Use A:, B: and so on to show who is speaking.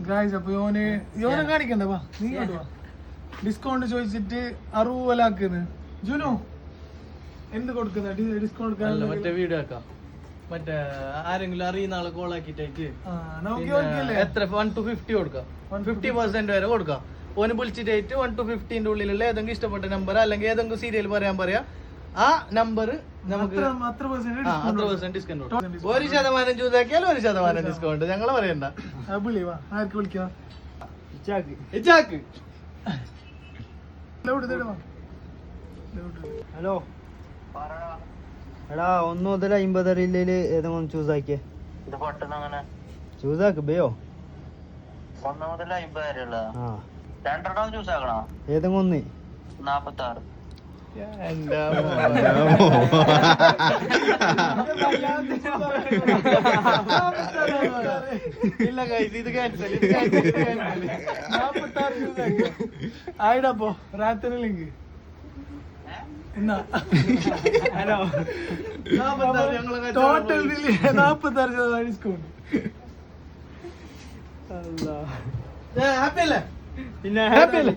A: guys അപ്പൊ യോനെ കാണിക്കണ്ട വാ നീ വാ ഡിസ്കൗണ്ട് ചോദിച്ചിട്ട് 60 ലാക്കുന്നു ജുനു എന്ത് കൊടുക്കുന്ന ഡിസ്കൗണ്ട്
B: മറ്റേ വീഡിയോ ആക്കാം മറ്റേ ആരെങ്കിലും അറിയുന്ന ആളെ കോൾ ആക്കിട്ടേക്ക് എത്ര 1 to 50 കൊടുക്കാം 50% വരെ കൊടുക്കാം ഓന് വിളിച്ചിട്ട് 1 to 50 ഉള്ളിലുള്ള ഏതെങ്കിലും ഇഷ്ടപ്പെട്ട നമ്പർ അല്ലെങ്കിൽ ഏതെങ്കിലും സീരിയൽ പറയാ ആ നമ്പർ നമുക്ക് അത്ര % ഡിസ്കൗണ്ട് 1% ചൂസ് ആക്കിയാൽ 1% ഡിസ്കൗണ്ട് ഞങ്ങള് പറയണ്ട
C: ഹലോ എടാ 1 മുതൽ 50 വരെ ഏതെങ്കിലും ചൂസ് ആക്കിയേ ചൂസ് ആക്ക് ബയോ
D: 1 മുതൽ 50 വരെയുള്ള
C: ആ
D: രണ്ടെണ്ണം ചൂസ് ആക്കണോ
C: ഏതെങ്കിലും ഒന്ന്
D: 46
B: ഇല്ല ഇത് ക്യാൻസൽ
A: ആയിടപ്പോ രാത്രി link
B: hello
A: total 46% discount
B: happy അല്ലേ
C: പിന്നെ
B: ഹാപ്പി അല്ലേ